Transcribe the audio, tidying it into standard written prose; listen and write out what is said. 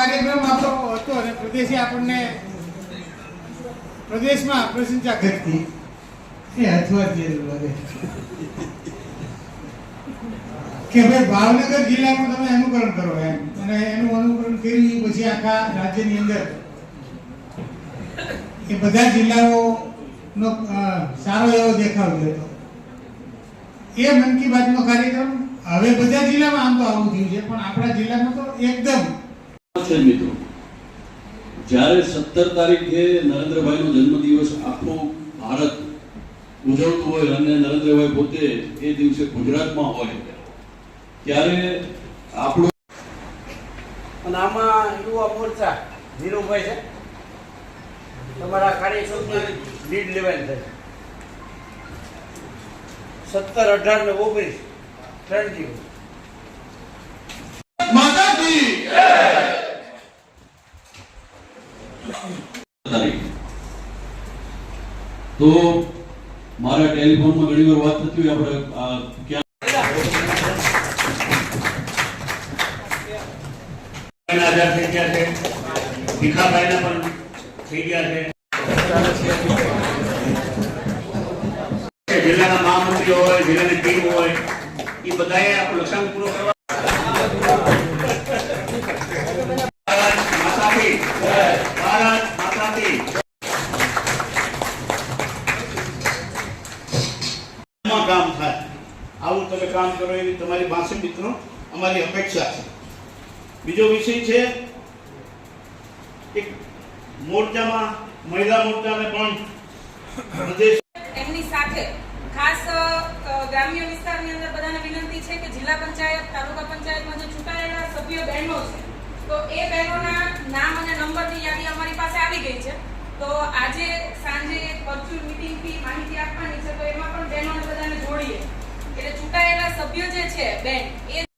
કાર્યક્રમ આપણો હતો અને પ્રદેશે આપણને પ્રદેશમાં પ્રશંસા કરતી એ અથવા જેવું લાગે કે ભાઈ ભાવનગર જિલ્લાનું તમે અનુકરણ કરો એમ, અને એનું અનુકરણ કરી પછી આખા રાજ્યની અંદર એ બધા જિલ્લાઓનો સારો એવો દેખાવ હતો. એ મન કી બાતનો કાર્યક્રમ હવે બધા જિલ્લામાં આમ તો આવું થયું છે, પણ આપણા જિલ્લામાં તો એકદમ છે. મિત્રો, જ્યારે 17 તારીખે નરેન્દ્રભાઈનો જન્મદિવસ આખું ભારત ઉજવતું હોય અને નરેન્દ્રભાઈ પોતે એ દિવસે ગુજરાતમાં હોય ત્યારે આપણું અને આમાં યુવા મોરચા ધીરુભાઈ છે, તમારા કાર્યક્રમની લીડ લેવાય થાય 17, 18 ને 19 3 દિવસ. તો મારા ટેલિફોનમાં ઘણી વાર વાત થતી હોય આપણે ક્યાં આધાર થઈ ગયા છે, ભીખાભાઈના પણ થઈ ગયા છે. જિલ્લાના મહામંત્રીઓ હોય, જિલ્લાની ટીમ હોય, એ બધાએ આપણો લક્ષ્યાંક પૂરો કરવા કામ થાય આવું તમે કામ કરો એવી તમારી પાસે મિત્રો અમારી અપેક્ષા છે. બીજો વિષય છે એક મોરચામાં મહિલા મોરચાને પણ પ્રદેશ એમની સાથે ખાસ ગ્રામ્ય વિસ્તારની અંદર બધાને વિનંતી છે કે જિલ્લા પંચાયત, તાલુકા પંચાયતમાં જે ચૂંટાયેલા સભ્યો બહેનો છે, તો એ બહેનોના નામ અને નંબરની યાદી અમારી પાસે આવી ગઈ છે. તો આજે સાંજે એક વર્ચ્યુઅલ મીટિંગથી માહિતી આપવાની છે, તો એમાં પણ બહેનોને બધાને જોડીએ એટલે ચૂંટાયેલા સભ્યો જે છે બેન એ